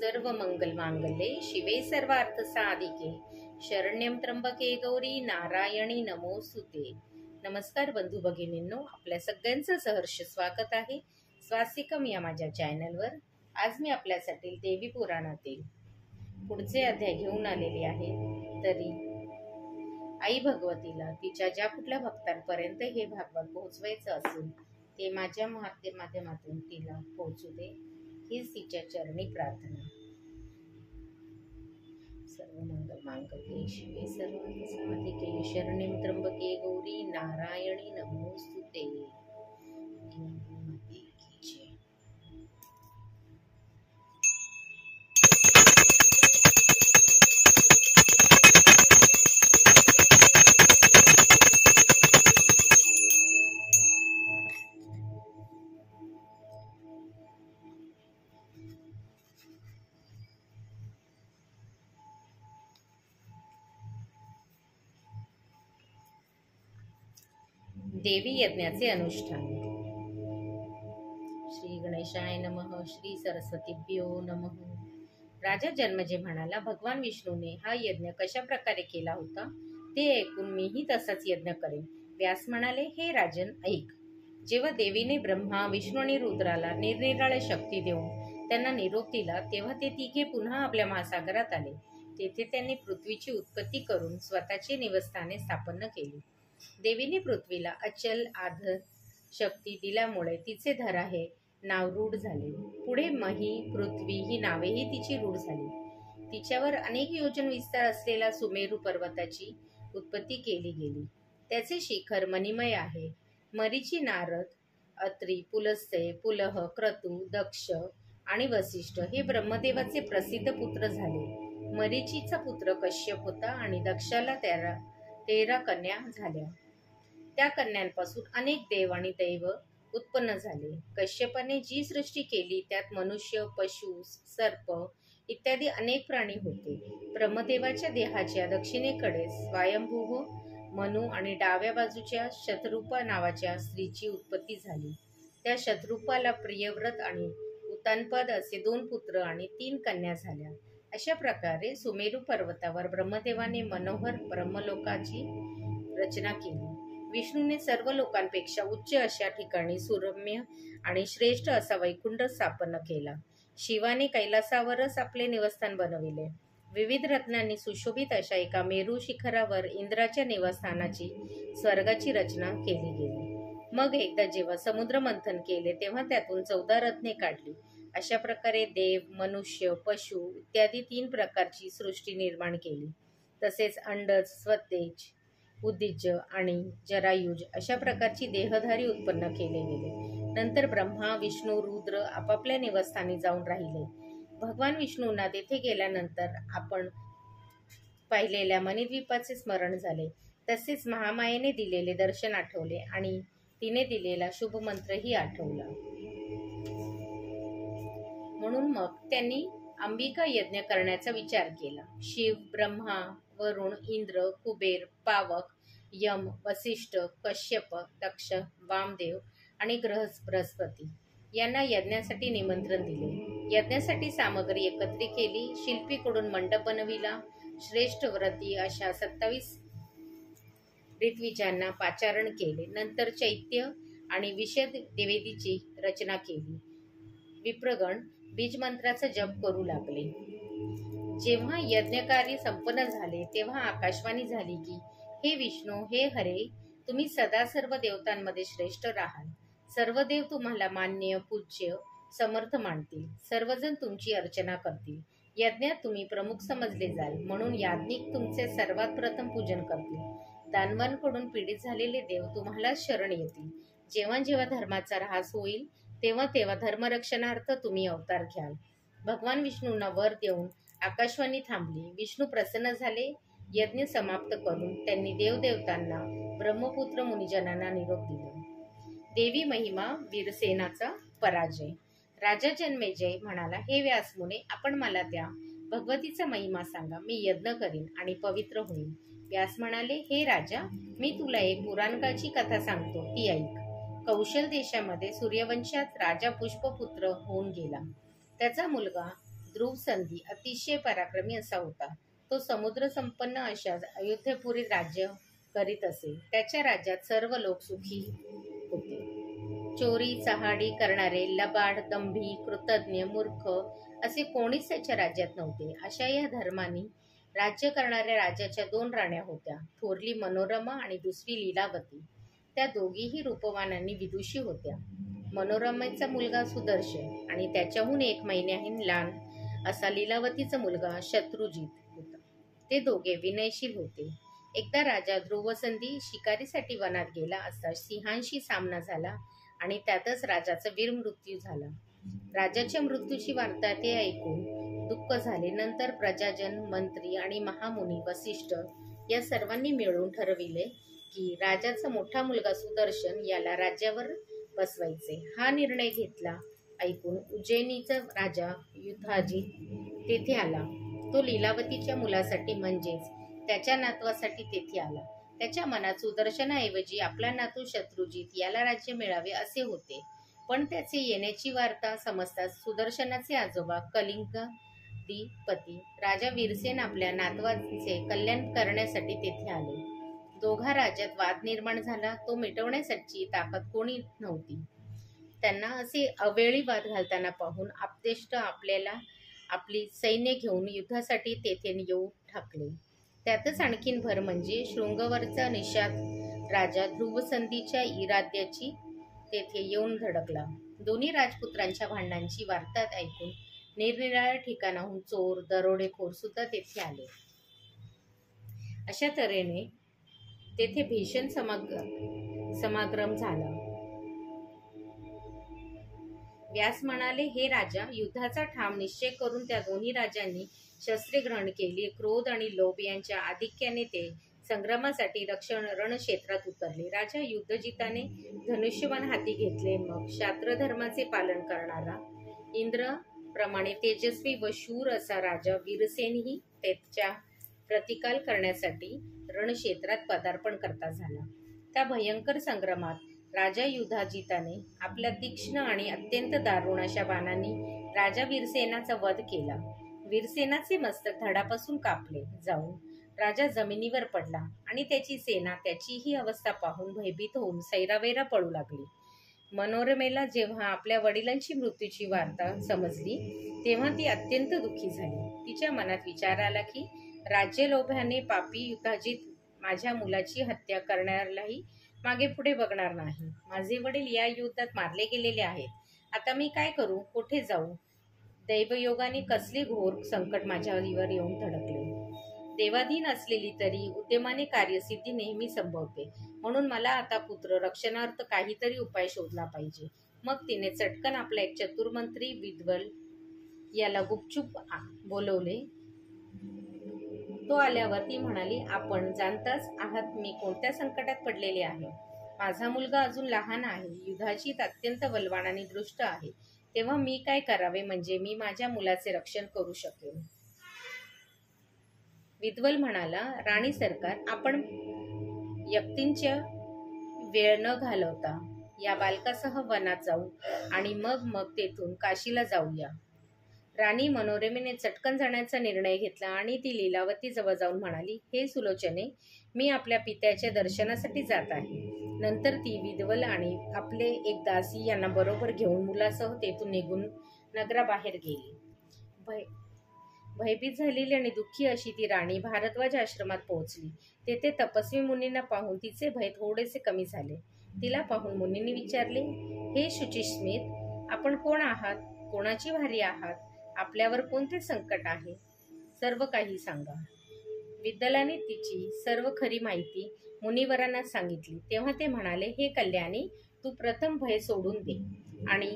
सर्व मंगल मांगल्ये शिवे सर्वार्थ साधिके शरण्यं त्र्यंबके गौरी नारायणी नमोस्तुते। नमस्कार बंधू भगिनींनो, आपल्या सगळ्यांचं सहर्ष स्वागत आहे स्वास्तिकम या माझ्या चॅनलवर। आज मी आपल्यासाठी देवी पुराणातील पुढचे अध्याय घेऊन आलेले आहे। तरी आई भगवतीला तिच्या ज्या कुठल्या भक्तांपर्यंत हे भागवत पोहोचवायचं असेल ते माझ्या माध्यमातून तिला पोहोचू दे, हीच तिच्या चरणी प्रार्थना। सर्व मंगल मांगल्ये शिवे सर्वार्थ साधिके शरण्यं त्र्यंबके गौरी नारायणी नमोस्तुते। देवी यज्ञाचे अनुष्ठान। श्री गणेशाय नमः, श्री सरस्वतीभ्यो नमः। राजा जन्मेजय म्हणाला, भगवान विष्णूने हा यज्ञ कशा प्रकारे केला होता ते ऐकून मीही तसाच यज्ञ करेन। व्यास म्हणाले, हे राजन ऐक। जेव्हा देवीने ब्रह्मा, विष्णू आणि रुद्राला निरनिराळ्या शक्ती देऊन त्यांना निरोप दिला, तेव्हा ते तिघे पुन्हा आपल्या महासागरात आले। तेथे त्यांनी पृथ्वीची उत्पत्ती करून स्वतःची निवासस्थाने स्थापन केली। देवीने पृथ्वीला अचल आधार शक्ती दिल्यामुळे तिचे धरा हे नाव रूढ झाले। पुढे मही, पृथ्वी ही नावेही तिची रूढ झाली। तिच्यावर अनेक योजन विस्तार असलेल्या सुमेरू पर्वताची उत्पत्ती केली गेली। त्याचे शिखर मणिमय आहे। मरीची, नारद, अत्री, पुलस्त्य, पुलह, क्रतू, दक्ष आणि वसिष्ठ हे ब्रह्मदेवाचे प्रसिद्ध पुत्र झाले। मरीचीचा पुत्र कश्यप होता आणि दक्षाला 13 कन्या झाल्या। त्या कन्यांपासून अनेक देव आणि दैव उत्पन्न झाले। कश्यपाने जी सृष्टी केली त्यात मनुष्य, पशु, सर्प इत्यादी अनेक प्राणी होते। ब्रह्मदेवाच्या देहाच्या दक्षिणेकडे स्वयंभू मनु आणि डाव्या बाजूच्या शतरूपा नावाच्या स्त्रीची उत्पत्ती झाली। त्या शतरूपाला प्रियव्रत आणि उत्तानपद असे 2 पुत्र आणि 3 कन्या झाल्या। अशा प्रकारे सुमेरू पर्वतावर ब्रह्मदेवाने मनोहर ब्रह्मलोकाची रचना केली। विष्णूने सर्व लोकांपेक्षा उच्च अशा ठिकाणी सुरम्य आणि श्रेष्ठ असा वैकुंठ स्थापन केला। शिवाने कैलासावरच आपले निवासस्थान बनविले। विविध रत्नांनी सुशोभित अशा एका मेरू शिखरावर इंद्राच्या निवासस्थानाची स्वर्गाची रचना केली गेली। मग एकदा जेव्हा समुद्र मंथन केले तेव्हा त्यातून 14 रत्ने काढली। अशा प्रकारे देव, मनुष्य, पशु इत्यादी 3 प्रकारची सृष्टी निर्माण केली। तसेच अंडज, स्वतेज, उद्दिज आणि जरायुज अशा प्रकारची देहधारी उत्पन्न केले गेले। नंतर ब्रह्मा, विष्णू, रुद्र आपापल्या निवासस्थानी जाऊन राहिले। भगवान विष्णूंना तेथे गेल्यानंतर आपण पाहिलेल्या मणिद्वीपाचे स्मरण झाले। तसेच महामायेने दिलेले दर्शन आठवले आणि तिने दिलेला शुभ मंत्रही आठवला। म्हणून मग त्यांनी अंबिका यज्ञ करण्याचा विचार केला। शिव, ब्रह्मा, वरुण, इंद्र, कुबेर, पावक, यम, वसिष्ठ, कश्यप, दक्ष, वामदेव आणि बृहस्पती यांना यज्ञासाठी निमंत्रण दिले। यज्ञासाठी सामग्री एकत्रित केली। शिल्पीकडून मंडप बनविला। श्रेष्ठ व्रती अशा 27 ऋत्विजांना पाचारण केले। नंतर चैत्य आणि विषद निवेदीची रचना केली। विप्रगण बीजमंत्राचा जप करू लागले। जेव्हा यज्ञकार्य संपन्न झाले तेव्हा आकाशवाणी झाली की, हे विष्णू, हे हरे, तुम्ही सदा सर्व देवतांमध्ये श्रेष्ठ राहाल। सर्व देव तुम्हाला मान्य, पूज्य, समर्थ मानतील। सर्वजण तुमची अर्चना करतील। यज्ञात तुम्ही प्रमुख समजले जाल, म्हणून याज्ञिक तुमचे सर्वात प्रथम पूजन करतील। दानवांकडून पीडित झालेले देव तुम्हाला शरण येतील। जेव्हा जेव्हा धर्माचा ऱ्हास होईल तेव्हा तेव्हा धर्मरक्षणार्थ तुम्ही अवतार घ्याल। भगवान विष्णूंना वर देऊन आकाशवाणी थांबली। विष्णू प्रसन्न झाले। यज्ञ समाप्त करून त्यांनी देवदेवतांना, ब्रह्मपुत्र मुनिजनांना निरोप दिला। देवी महिमा, वीरसेनाचा पराजय। राजा जन्मेजय म्हणाला, हे व्यासमुने, आपण मला त्या भगवतीचा महिमा सांगा, मी यज्ञ करीन आणि पवित्र होईन। व्यास म्हणाले, हे राजा, मी तुला एक पुराणकाळची कथा सांगतो, ती ऐक। कौशल देशामध्ये सूर्यवंशात राजा पुष्पपुत्र होऊन गेला। त्याचा मुलगा ध्रुव संधी अतिशय पराक्रमी असा होता. तो समुद्र संपन्न अशा अयोध्येपुरी राज्य करीत असे. त्याच्या राज्यात सर्व लोक सुखी होते. चोरी चहाडी करणारे, लबाड, दंभी, कृतज्ञ, मूर्ख असे कोणीच त्याच्या राज्यात नव्हते. अशा या धर्माने राज्य करणाऱ्या राजाच्या 2 राण्या होत्या. थोरली मनोरमा आणि दुसरी लीलावती. त्या दोघीही रूपवान विदुषी होत्या. मनोरमेचा मुलगा सुदर्शन आणि त्याच्याहून 1 महिन्याहून लहान असा लीलावतीचा मुलगा शत्रुजित होता. ते दोघे विनयशील होते. एकदा राजा ध्रुवसंधी शिकारीसाठी वनात गेला असता सिंहांशी सामना झाला आणि त्यातच राजाचा वीर मृत्यू झाला. राजाच्या मृत्यूची वार्ता ते ऐकून दुःख झाले. नंतर प्रजाजन, मंत्री आणि महामुनी वसिष्ठ या सर्वांनी मिळून ठरविले की राजाचा मोठा मुलगा सुदर्शन याला राज्यावर बसवायचे. हा निर्णय घेतला ऐकून उज्जैनीचा राजा युधाजित तेथे आला. तो लीलावतीच्या मुलासाठी म्हणजेच त्याच्या नातवासाठी तेथे आला. त्याच्या मनात सुदर्शनाऐवजी आपला नातू शत्रुजित याला राज्य मिळावे असे होते. पण त्याचे येण्याची वार्ता समजताच सुदर्शनाचे आजोबा कलिंगाधिपती राजा वीरसेन आपल्या नातवाचे कल्याण करण्यासाठी तेथे आले. दोघा राज्यात वाद निर्माण झाला. तो मिटवण्यासाठी ताकद कोणी नव्हती. त्यांना असे अवेळी वाद घालताना पाहून आप्तेष्ट आपल्याला आपली सैन्य घेऊन युद्धासाठी तेथे येऊ ठाकले. त्यातच आणखीन भर म्हणजे शृंगवरचा निषाद राजा ध्रुवसंधीच्या इराद्याची तेथे येऊन धडकला. दोन्ही राजपुत्रांच्या भांडणांची वार्ता ऐकून निरनिराळ्या ठिकाणाहून चोर, दरोडेखोर सुद्धा तेथे आले. अशा तऱ्हेने तेथे भीषण समागम झाला. व्यास म्हणाले, हे राजा, युद्धाचा ठाम निश्चय करून त्या दोन्ही राजांनी शस्त्रे ग्रहण केली. क्रोध आणि लोभ यांच्या आधिक्याने ते संग्रामासाठी रणक्षेत्रात उतरले. राजा युद्धजिताने धनुष्यबाण हाती घेतले. मग क्षात्रधर्माचे पालन करणारा इंद्रप्रमाणे तेजस्वी व शूर असा राजा वीरसेनही त्याच्या प्रतिकार करण्यासाठी रणक्षेत्रात पदार्पण करता झाला. त्या भयंकर संग्रामात राजा युधाजिताने आपल्या तीक्ष्ण आणि अत्यंत दारुण अशा बाणांनी राजा वीरसेनाचा वध केला. वीरसेनाचे मस्तक धडापासून कापले जाऊन राजा जमिनीवर पडला आणि त्याची सेना त्याची ही अवस्था पाहून भयभीत होऊन सैरावैरा पळू लागली. मनोरमेला जेव्हा आपल्या वडिलांची मृत्यूची वार्ता समजली तेव्हा ती अत्यंत दुःखी झाली. तिच्या मनात विचार आला की राज्य लोभाने पापी युधाजित माझ्या मुलाची हत्या करण्यालाही मागे पुढे बघणार नाही. माझे वडील या युद्धात मारले गेलेले आहेत. आता मी काय करू, कुठे जाऊ? दैवयोगाने कसले घोर संकट माझ्यावर येऊन धडकले. देवाधीन असलेली तरी उद्यमाने कार्यसिद्धी नेहमी संभवते. म्हणून मला आता पुत्र रक्षणार्थ काहीतरी उपाय शोधला पाहिजे. मग तिने चटकन आपला एक चतुर्मंत्री विद्वल याला गुपचूप बोलवले. तो आल्यावर ती म्हणाली, आपण जाणताच आहात मी कोणत्या संकटात पडलेले आहे. माझा मुलगा अजून लहान आहे. युधाजित अत्यंत बलवान आणि दृष्ट आहे. तेव्हा मी काय करावे म्हणजे मी माझ्या मुलाचे रक्षण करू शकेन. विद्वल म्हणाला, राणी सरकार, आपण व्यक्तींच्या वेळ न घालवता या बालकासह वनात जाऊ आणि मग तेथून काशीला जाऊया. राणी मनोरमेने चटकन जाण्याचा निर्णय घेतला आणि ती लीलावती जवळ जाऊन म्हणाली, हे सुलोचने, मी आपल्या पित्याच्या दर्शनासाठी जात आहे. नंतर ती विद्वल आणि आपले एक दासी यांना बरोबर घेऊन मुलासह तेथून निघून नगराबाहेर गेली. भयभीत झालेली आणि दुःखी अशी ती राणी भारद्वाज आश्रमात पोहोचली. तेथे तपस्वी मुनींना पाहून तिचे भय थोडेसे कमी झाले. तिला पाहून मुनींनी विचारले, हे शुचिस्मित, आपण कोण आहात? कोणाची भारी आहात? आपल्यावर कोणते संकट आहे? सर्व काही सांगा. विद्वलाने तिची सर्व खरी माहिती मुनिवरांना सांगितली. तेव्हा ते म्हणाले, हे कल्याणी, तू प्रथम भय सोडून दे आणि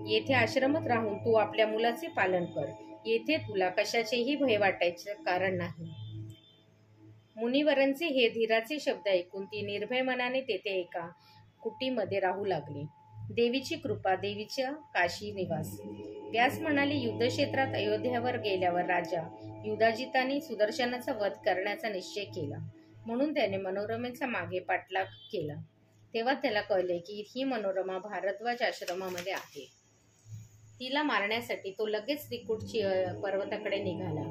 येथे आश्रमात राहून तू आपल्या मुलाचे पालन कर. येथे तुला कशाचेही भय वाटायचे कारण नाही. मुनिवरांचे हे धीराचे शब्द ऐकून ती निर्भय मनाने तेथे एका कुटीमध्ये राहू लागली. देवीची कृपा, देवीच्या काशी निवास. व्यास म्हणाले, युद्धक्षेत्रात अयोध्यावर गेल्यावर राजा युधाजिताने सुदर्शनाचा वध करण्याचा निश्चय केला. म्हणून त्याने मनोरमेचा मागे पाठलाग केला. तेव्हा त्याला कळले की ही मनोरमा भारद्वाज आश्रमामध्ये आहे. तिला मारण्यासाठी तो लगेच त्रिकुटची पर्वताकडे निघाला.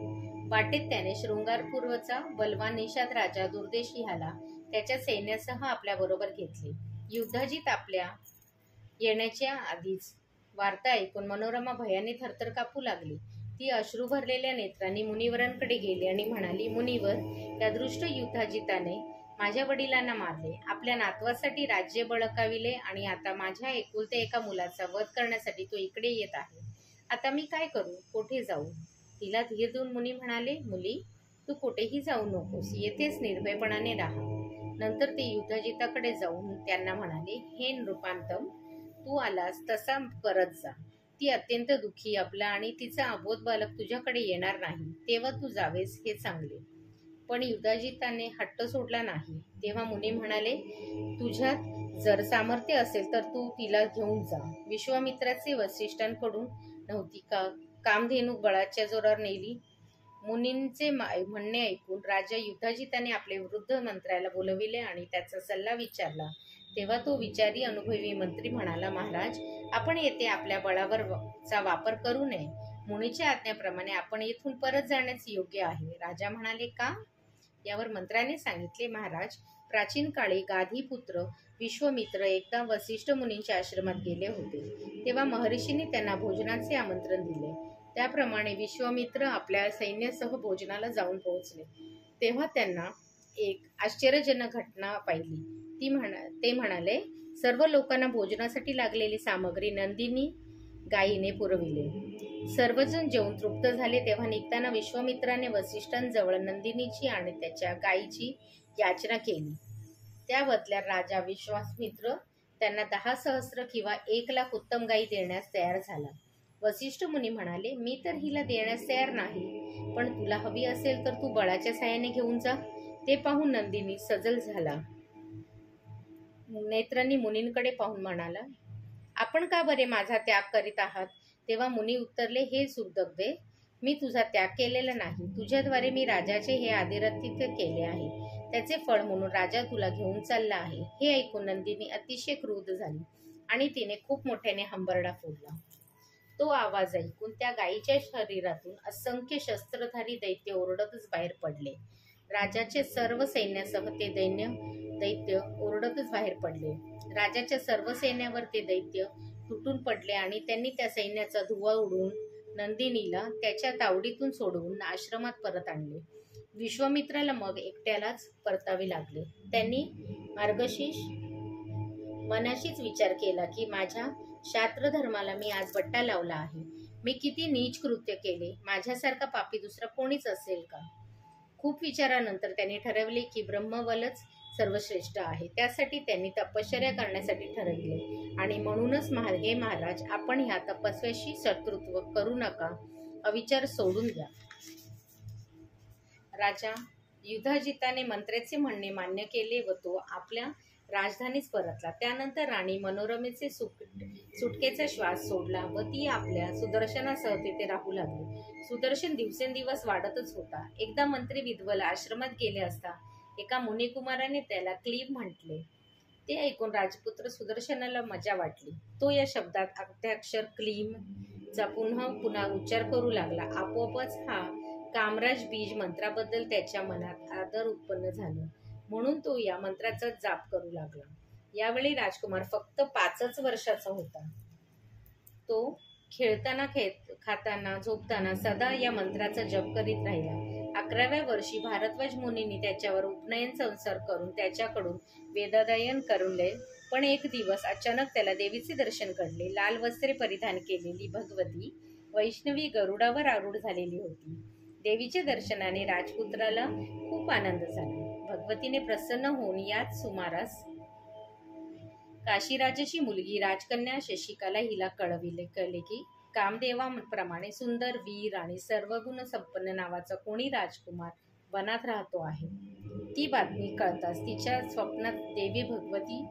वाटेत त्याने शृंगारपूरचा बलवान निषाद राजा दुर्देश ह्याला त्याच्या सैन्यासह आपल्या बरोबर घेतले. युधाजित आपल्या येण्याच्या आधीच वार्ता ऐकून मनोरमा भयाने थरथर कापू लागली. ती अश्रू भरलेल्या नेत्रांनी मुनिवरांकडे गेली आणि म्हणाली, मुनिवर, त्या दृष्ट युधाजिताने माझ्या वडिलांना मारले, आपल्या नातवासाठी राज्य बळकाविले आणि आता माझ्या एकुलत्या एका मुलाचा वध करण्यासाठी तो इकडे येत आहे. आता मी काय करू? कोठे जाऊ? तिला धीर देऊन मुनी म्हणाले, मुली, तू कुठेही जाऊ नकोस, येथेच निर्भयपणाने राहा. नंतर ते युधाजिताकडे जाऊन त्यांना म्हणाले, हे नृपांतम, तू आलास तसा परत जा. ती अत्यंत दुःखी, अबला आणि तिचा अबोध बालक तुझ्याकडे येणार नाही, तेव्हा तू जावेस हे चांगले. पण युधाजिताने हट्ट सोडला नाही. तेव्हा मुनी म्हणाले, तुझ्यात जर सामर्थ्य असेल तर तू तिला घेऊन जा. विश्वामित्राचे वसिष्ठांकडून नव्हती का कामधेनू बळाच्या जोरावर नेली? मुनींचे म्हणणे ऐकून राजा युधाजिताने आपले वृद्ध मंत्र्याला बोलविले आणि त्याचा सल्ला विचारला. तेव्हा तो विचारी अनुभवी मंत्री म्हणाला, महाराज, आपण येथे आपल्या बळावरचा वापर करू नये. मुनीच्या आज्ञेप्रमाणे आपण येथून परत जाण्यास योग्य आहे. राजा म्हणाले, का? यावर मंत्र्याने सांगितले, महाराज, प्राचीन काळी गाधीपुत्र विश्वामित्र एकदा वसिष्ठ मुनींच्या आश्रमात गेले होते. तेव्हा महर्षींनी त्यांना भोजनाचे आमंत्रण दिले. त्याप्रमाणे विश्वामित्र आपल्या सैन्यासह भोजनाला जाऊन पोहोचले. तेव्हा त्यांना एक आश्चर्यजनक घटना पाहिली. ते म्हणाले, सर्व लोकांना भोजनासाठी लागलेली सामग्री नंदिनी गायीने पुरविले. सर्वजण जेवून तृप्त झाले. तेव्हा निघताना विश्वामित्राने वसिष्ठांजवळ नंदिनीची आणि त्याच्या गायीची याचना केली. त्या बदल्यात राजा विश्वामित्र त्यांना 10,000 किंवा 1,00,000 उत्तम गायी देण्यास तयार झाला. वसिष्ठ मुनी म्हणाले, मी तर हिला देण्यास तयार नाही, पण तुला हवी असेल तर तू बळाच्या साहाय्याने घेऊन जा. ते पाहून नंदिनी सजल झाला. नेत्रांनी मुनींकडे पाहून म्हणाला, आपण का बरे माझा त्याग करीत आहात? तेव्हा मुनी उत्तरले, हे सुखदग्धे, मी तुझा त्याग केलेला नाही. तुझ्याद्वारे मी राजाचे हे आदिरातिथ्य केले आहे. त्याचे फळ म्हणून राजा तुला घेऊन चालला आहे. हे ऐकून नंदिनी अतिशय क्रुद्ध झाली आणि तिने खूप मोठ्याने हंबरडा फोडला. तो आवाज ऐकून त्या गायीच्या शरीरातून असंख्य शस्त्रधारी दैत्य ओरडतच बाहेर पडले. राजाचे सर्व सैन्यासह ते दैत्य ओरडतच बाहेर पडले. राजाच्या सर्व सैन्यावर ते दैत्य तुटून पडले आणि त्यांनी त्या सैन्याचा धुव्वा उडवून नंदिनीला त्याच्या तावडीतून सोडवून आश्रमात परत आणले. विश्वामित्राला मग एकट्यालाच परतावे लागले. त्यांनी मनाशीच विचार केला की माझ्या शास्त्र धर्माला मी आज बट्टा लावला आहे. मी किती नीच कृत्य केले. माझ्यासारखा पापी दुसरा कोणीच असेल का? खूप विचारानंतर त्यांनी ठरवले की ब्रह्मबलच सर्वश्रेष्ठ आहे. त्यासाठी त्यांनी तपश्चर्या करण्यासाठी ठरविले आणि म्हणूनच हे महाराज, आपण ह्या तपस्याशी शत्रुत्व करू नका, अविचार सोडून द्या. राजा युधाजिताने मंत्र्याचे म्हणणे मान्य केले व तो आपल्या राजधानीस परतला. त्यानंतर राणी मनोरमेचे सुटकेचा श्वास सोडला व ती आपल्या सुदर्शनासह तेथे राहू लागली. सुदर्शन दिवसेंदिवस वाढतच होता. एकदा मंत्री विधवल आश्रमात गेले असता एका मुनिकुमाराने त्याला क्लीब म्हटले. ते ऐकून राजपुत्र सुदर्शनाला मजा वाटली. तो या शब्दात अद्याक्षर क्लीम चा पुन्हा उच्चार करू लागला. आपोआपच हा कामराज बीज मंत्राबद्दल त्याच्या मनात आदर उत्पन्न झाला, म्हणून तो या मंत्राचा जाप करू लागला. यावेळी राजकुमार फक्त 5 वर्षाचा होता. तो खेळताना खाताना झोपताना सदा या मंत्राचा जप करीत राहिला. 11व्या वर्षी भारद्वाज मुनींनी त्याच्यावर उपनयन संस्कार करून त्याच्याकडून वेदाध्ययन करवले. पण एक दिवस अचानक त्याला देवीचे दर्शन घडले. लाल वस्त्रे परिधान केलेली भगवती वैष्णवी गरुडावर आरूढ झालेली होती. देवीच्या दर्शनाने राजपुत्राला खूप आनंद झाला. भगवतीने प्रसन्न होऊन याच सुमारास काशीराजाची मुलगी राजकन्या शशिकला हिला कळले की कामदेवाप्रमाणे सुंदर, वीर आणि सर्वगुण संपन्न नावाचा कोणी राजकुमार वनात राहतो आहे. ती बातमी कळताच तिच्या स्वप्नात देवी भगवती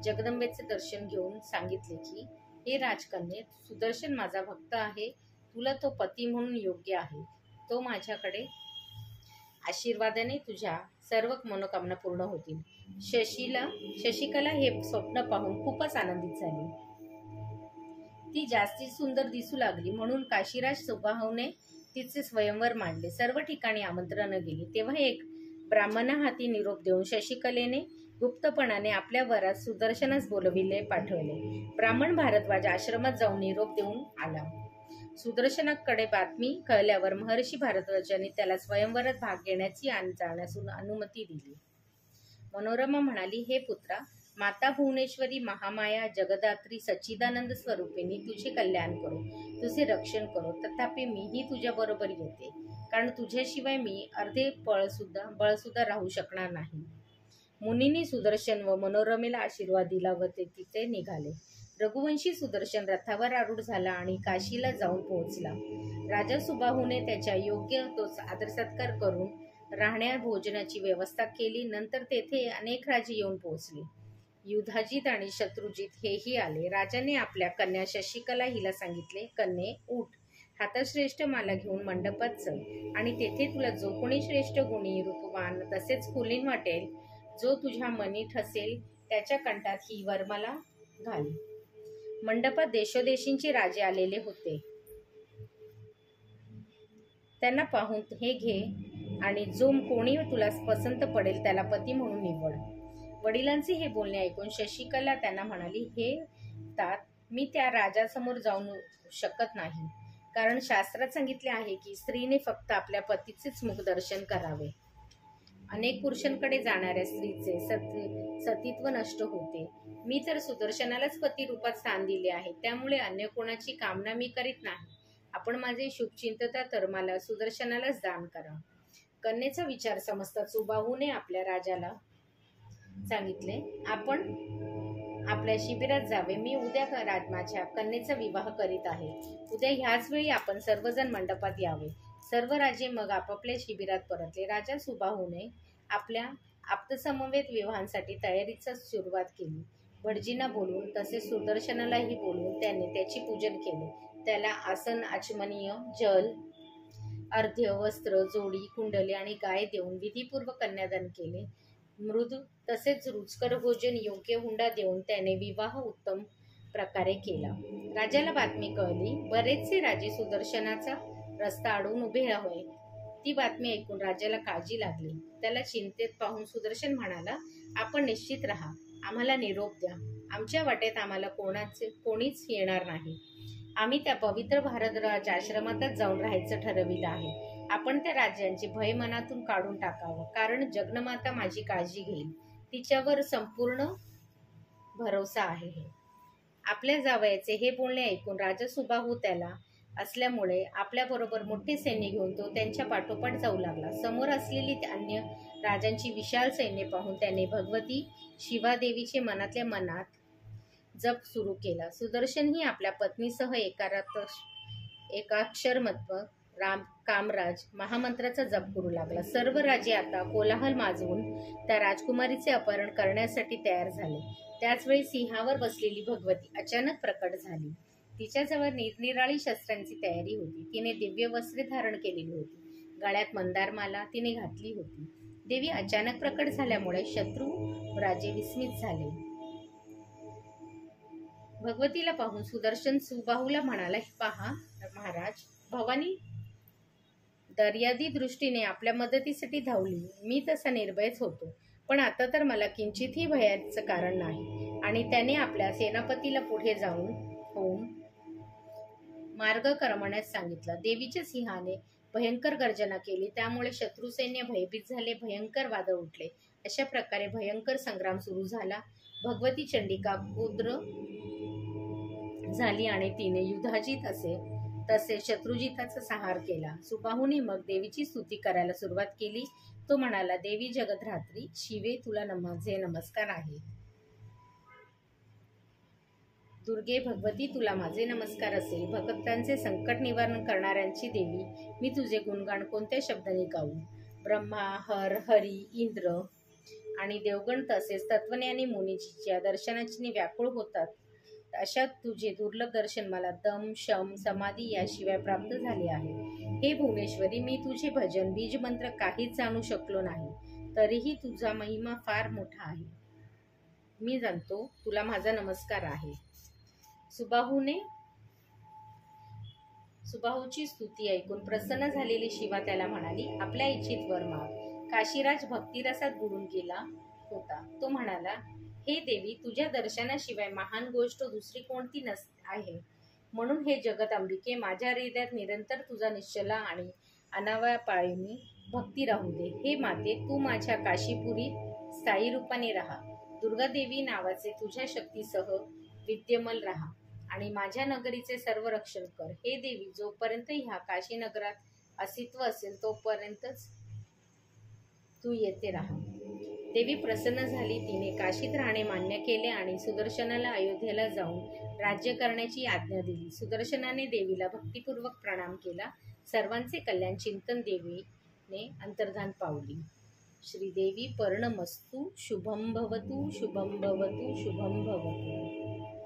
जगदंबेचे दर्शन घेऊन सांगितले की, हे राजकन्ये, सुदर्शन माझा भक्त आहे. तुला तो पती म्हणून योग्य आहे. तो माझ्याकडे आशीर्वादाने तुझ्या सर्व मनोकामना पूर्ण होतील. शशिकला हे स्वप्न पाहून खूपच आनंदित झाली. ती जास्ती सुंदर दिसू लागली म्हणून काशीराज सुबाहूने तिचे स्वयंवर मांडले. सर्व ठिकाणी आमंत्रण गेली. तेव्हा एक ब्राह्मणा हाती निरोप देऊन शशिकलेने गुप्तपणाने आपल्या वरात सुदर्शनास बोलविले पाठवले. ब्राह्मण भारद्वाज आश्रमात जाऊन निरोप देऊन आला. सुदर्शनाकडे बातमी कळल्यावर महर्षी भारद्वाजांनी त्याला स्वयंवरात भाग घेण्याची आणि जाण्यास अनुमती दिली. मनोरमा म्हणाली, हे पुत्रा, माता भुवनेश्वरी, महामाया, जगदात्री, सच्चिदानंद स्वरूपिणी तुझे कल्याण करो, तुझे रक्षण करो. तथापि मीही तुझ्या बरोबर येते, कारण तुझ्याशिवाय मी अर्धे बळसुद्धा राहू शकणार नाही. मुनींनी सुदर्शन व मनोरमेला आशीर्वाद दिला व ते तिथे निघाले. रघुवंशी सुदर्शन रथावर आरूढ झाला आणि काशीला जाऊन पोहोचला. राजा सुबाहूने त्याच्या योग्य तोच आदर सत्कार करून राहण्या भोजनाची व्यवस्था केली. नंतर तेथे अनेक राजे येऊन पोहोचले. युधाजित आणि शत्रुजित हेही आले. राजाने आपल्या कन्या शशिकला हिला सांगितले, कन्ये, उठ, हातश्रेष्ठ माला घेऊन मंडपात चल आणि तेथे तुला जो कोणी श्रेष्ठ गुणी, रूपवान तसेच कुलीन वाटेल, जो तुझ्या मनी ठसेल, त्याच्या कंठात ही वरमाला घाल. मंडपात देशोदेशींचे राजे आलेले होते. त्यांना पाहून हे घे आणि जो कोणी तुला पसंत पडेल त्याला पती म्हणून निवड. वडिलांचे हे बोलणे ऐकून शशिकला त्यांना म्हणाली, हे तात, मी त्या राजासमोर जाऊन शकत नाही, कारण शास्त्रात सांगितले आहे की स्त्रीने फक्त आपल्या पतीचेच मुखदर्शन करावे. अनेक पुरुषांकडे जाणाऱ्या स्त्रीचे सतीत्व नष्ट होते. मी तर सुदर्शनालाच पती रूपात स्थान दिले आहे, त्यामुळे अन्य कोणाची कामना मी करीत नाही. आपण माझे शुभचिंतता तर मला सुदर्शनालाच दान करा. कन्येचा विचार समजता सुबाहूने आपल्या राजाला सांगितले, आपण आपल्या शिबिरात जावे. मी उद्या माझ्या कन्येचा विवाह करीत आहे. उद्या ह्याच वेळी आपण सर्वजण मंडपात यावे. सर्व राजे मग आपापल्या शिबिरात परतले. राजा सुबाहूने आपल्या आप्तसमवेत विवाहांसाठी तयारीचा सुरुवात केली. भटजींना बोलवून तसेच सुदर्शनालाही बोलवून त्याने त्याची पूजन केले. त्याला आसन, आचमनीय, जल, अर्ध्य, वस्त्र, जोडी, कुंडले आणि गाय देऊन विधीपूर्वक कन्यादान केले. मृद तसेच रुचकर भोजन, योग्य हुंडा देऊन त्याने विवाह उत्तम प्रकारे केला. राजाला बातमी कळली. बरेचसे राजे सुदर्शनाचा रस्ता अडवून उभे होते. ती बातमी ऐकून राजाला काळजी लागली. त्याला चिंतेत पाहून सुदर्शन म्हणाला, आपण निश्चित राहा, आम्हाला निरोप द्या. आमच्या वाटेत आम्हाला कोणीच येणार नाही. आम्ही त्या पवित्र भारद्वाज आश्रमातच जाऊन राहायचं ठरविलं आहे. आपण त्या राज्यांचे भय मनातून काढून टाकावं, कारण जगन्माता माझी काळजी घेईल. तिच्यावर संपूर्ण भरोसा आहे. आपल्या जावयाचे हे बोलणे ऐकून राजा सुबाहू त्याला असल्यामुळे आपल्याबरोबर मोठे सैन्य घेऊन तो त्यांच्या पाठोपाठ जाऊ लागला. समोर असलेली अन्य राजांची विशाल सैन्य पाहून त्याने भगवती शिवादेवीचे मनातल्या मनात जप सुरू केला. सुदर्शनही आपल्या पत्नीसह एकाक्षर मत्व कामराज महामंत्राचा जप करू लागला. सर्व राजे आता कोलाहल माजवून त्या राजकुमारीचे अपहरण करण्यासाठी तयार झाले. त्याचवेळी सिंहावर बसलेली भगवती अचानक प्रकट झाली. तिच्याजवळ निरनिराळी शस्त्रांची तयारी होती. तिने दिव्य वस्त्रे धारण केलेली होती. गळ्यात मंदारमाला तिने घातली होती. देवी अचानक प्रकट झाल्यामुळे शत्रू राजे विस्मित झाले. भगवतीला पाहून सुदर्शन सुबाहूला म्हणाला, पहा महाराज, भवानी दर्यादी दृष्टीने आपल्या मदतीसाठी धावली. मी तसा निर्भयच होतो, पण आता तर मला किंचितही भयाचं कारण नाही. आणि त्याने आपल्या सेनापतीला पुढे होऊन मार्ग क्रमण्यास सांगितला. देवीच्या सिंहाने भयंकर गर्जना केली. त्यामुळे शत्रू सैन्य भयभीत झाले. भयंकर वादळ उठले. अशा प्रकारे भयंकर संग्राम सुरू झाला. भगवती चंडिका क्रुद्ध झाली आणि तिने युधाजित तसे शत्रुजिताचा संहार केला. सुबाहूने मग देवीची स्तुती करायला सुरुवात केली. तो म्हणाला, देवी जगद्धात्री शिवे, तुला माझे नमस्कार आहे. दुर्गे भगवती, तुला माझे नमस्कार असेल. भक्तांचे संकट निवारण करणाऱ्यांची देवी, मी तुझे गुणगान कोणत्या शब्दाने गाऊ? ब्रह्मा, हरी, इंद्र आणि देवगण तसेच तत्वज्ञानी मुनीच्या दर्शनाची व्याकुळ होतात. अशा तुझे दुर्लभ दर्शन मला दम, शम, समाधी याशिवाय प्राप्त झाले आहे. हे भुवनेश्वरी, मी तुझे भजन, बीज मंत्र काहीच जाणू शकलो नाही, तरीही तुझा महिमा फार मोठा आहे. मी जाणतो, तुला माझा नमस्कार आहे. सुबाहूने सुबाहूची स्तुती ऐकून प्रसन्न झालेली शिवा त्याला म्हणाली, आपल्या इच्छित वर माग. काशीराज भक्तिरसात बुडून गेला होता. तो म्हणाला, हे देवी, तुझ्या दर्शनाशिवाय महान गोष्ट दुसरी कोणती आहे. म्हणून हे जगदंबिके, माझ्या हृदयात निरंतर तुझा निश्चला आणि अनावापाळीनी भक्ती राहू दे. हे माते, तू माझ्या काशीपुरी स्थायी रूपाने राहा. दुर्गादेवी नावाचे तुझ्या शक्तीसह विद्यमान राहा आणि माझ्या नगरीचे सर्व रक्षण कर. हे देवी, जोपर्यंत ह्या काशी नगरात अस्तित्व असेल तोपर्यंतच तू येथे राहा. देवी प्रसन्न झाली. तिने काशीत राहणे मान्य केले आणि सुदर्शनाला अयोध्येला जाऊन राज्य करण्याची आज्ञा दिली. सुदर्शनाने देवीला भक्तिपूर्वक प्रणाम केला. सर्वांचे कल्याण चिंतन देवीने अंतर्धान पावली. श्रीदेवी पर्णमस्तु. शुभं भवतु, शुभं भवतु, शुभं भवतु.